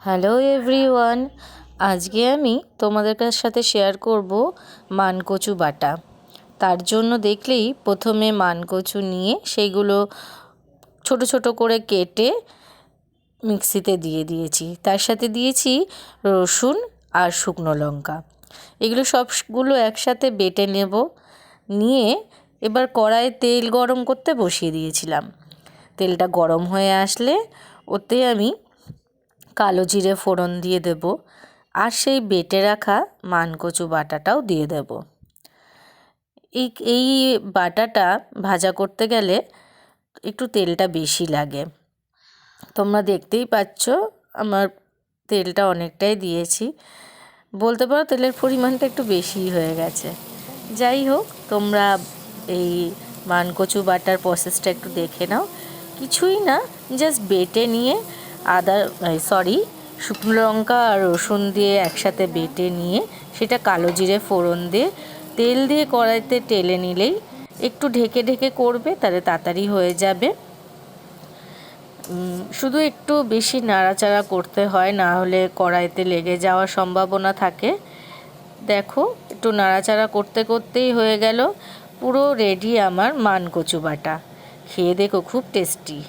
Hello everyone, আজকে আমি তোমাদের সাথে শেয়ার করব মানকচু বাটা। তার জন্য দেখলেই প্রথমে মানকচু নিয়ে সেইগুলো ছোট ছোট করে কেটে মিক্সিতে দিয়ে দিয়েছি। তার সাথে দিয়েছি রসুন আর শুকনো লঙ্কা। এগুলো সবগুলো একসাথে বেটে নেব। নিয়ে এবার কড়াইয়ে তেল গরম করতে বসিয়ে দিয়েছিলাম। তেলটা গরম হয়ে আসলে ওতে আমি কালো জিরে ফোড়ন দিয়ে দেব, আর সেই বেটে রাখা মানকচু বাটাটাও দিয়ে দেব। এই বাটাটা ভাজা করতে গেলে একটু তেলটা বেশি লাগে। তোমরা দেখতেই পাচ্ছ আমার তেলটা অনেকটাই দিয়েছি, বলতে পারো তেলের পরিমাণটা একটু বেশি হয়ে গেছে। যাই হোক, তোমরা এই মানকচু বাটার প্রসেসটা একটু দেখে নাও। কিছুই না, জাস্ট বেটে নিয়ে শুকনো লঙ্কা আর রসুন দিয়ে একসাথে বেটে নিয়ে সেটা কালো জিরে ফোড়ন দিয়ে তেল দিয়ে কড়াইতে টেলে নিলেই, একটু ঢেকে ঢেকে করবে, তাহলে তাড়াতাড়ি হয়ে যাবে। শুধু একটু বেশি নাড়াচাড়া করতে হয়, না হলে কড়াইতে লেগে যাওয়ার সম্ভাবনা থাকে। দেখো, একটু নাড়াচাড়া করতে করতেই হয়ে গেল। পুরো রেডি আমার মানকচু বাটা। খেয়ে দেখো, খুব টেস্টি।